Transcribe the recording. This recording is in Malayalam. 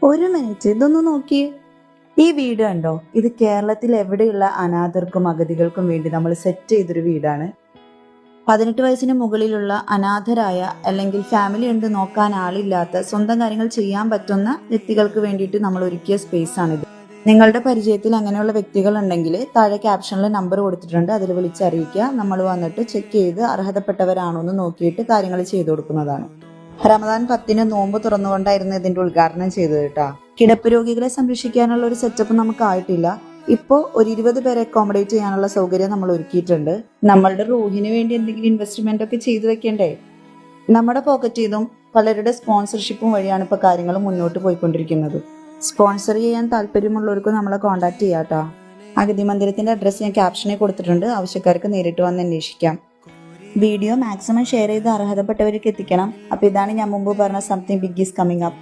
ഒരു മിനിറ്റ് ഇതൊന്ന് നോക്കിയേ. ഈ വീട് കണ്ടോ? ഇത് കേരളത്തിൽ എവിടെയുള്ള അനാഥർക്കും അഗതികൾക്കും വേണ്ടി നമ്മൾ സെറ്റ് ചെയ്തൊരു വീടാണ്. 18 വയസ്സിന് മുകളിലുള്ള അനാഥരായ അല്ലെങ്കിൽ ഫാമിലി ഉണ്ട് നോക്കാൻ ആളില്ലാത്ത സ്വന്തം കാര്യങ്ങൾ ചെയ്യാൻ പറ്റുന്ന വ്യക്തികൾക്ക് വേണ്ടിയിട്ട് നമ്മൾ ഒരുക്കിയ സ്പേസ് ആണിത്. നിങ്ങളുടെ പരിചയത്തിൽ അങ്ങനെയുള്ള വ്യക്തികൾ ഉണ്ടെങ്കിൽ താഴെ ക്യാപ്ഷനിൽ നമ്പർ കൊടുത്തിട്ടുണ്ട്, അതിൽ വിളിച്ചറിയിക്കുക. നമ്മൾ വന്നിട്ട് ചെക്ക് ചെയ്ത് അർഹതപ്പെട്ടവരാണോ എന്ന് നോക്കിയിട്ട് കാര്യങ്ങൾ ചെയ്തു കൊടുക്കുന്നതാണ്. റമദാൻ 10 നോമ്പ് തുറന്നുകൊണ്ടായിരുന്നു ഇതിന്റെ ഉദ്ഘാടനം ചെയ്തത് കേട്ടോ. കിടപ്പ് രോഗികളെ സംരക്ഷിക്കാനുള്ള ഒരു സെറ്റപ്പ് നമുക്ക് ആയിട്ടില്ല. ഇപ്പോൾ ഒരു 20 പേരെ അക്കോമഡേറ്റ് ചെയ്യാനുള്ള സൗകര്യം നമ്മൾ ഒരുക്കിയിട്ടുണ്ട്. നമ്മളുടെ റൂഹിന് വേണ്ടി എന്തെങ്കിലും ഇൻവെസ്റ്റ്മെന്റ് ഒക്കെ ചെയ്തു വെക്കണ്ടേ? നമ്മുടെ പോക്കറ്റിൽ നിന്നും പലരുടെ സ്പോൺസർഷിപ്പും വഴിയാണ് ഇപ്പോൾ കാര്യങ്ങൾ മുന്നോട്ട് പോയിക്കൊണ്ടിരിക്കുന്നത്. സ്പോൺസർ ചെയ്യാൻ താല്പര്യമുള്ളവർക്ക് നമ്മളെ കോൺടാക്ട് ചെയ്യാട്ടോ. അഗതി മന്ദിരത്തിന്റെ അഡ്രസ്സ് ഞാൻ ക്യാപ്ഷനിൽ കൊടുത്തിട്ടുണ്ട്, ആവശ്യക്കാർക്ക് നേരിട്ട് വന്ന് അന്വേഷിക്കാം. വീഡിയോ മാക്സിമം ഷെയർ ചെയ്ത് അർഹതപ്പെട്ടവർക്ക് എത്തിക്കണം. അപ്പോൾ ഇതാണ് ഞാൻ മുമ്പ് പറഞ്ഞ something big is coming up.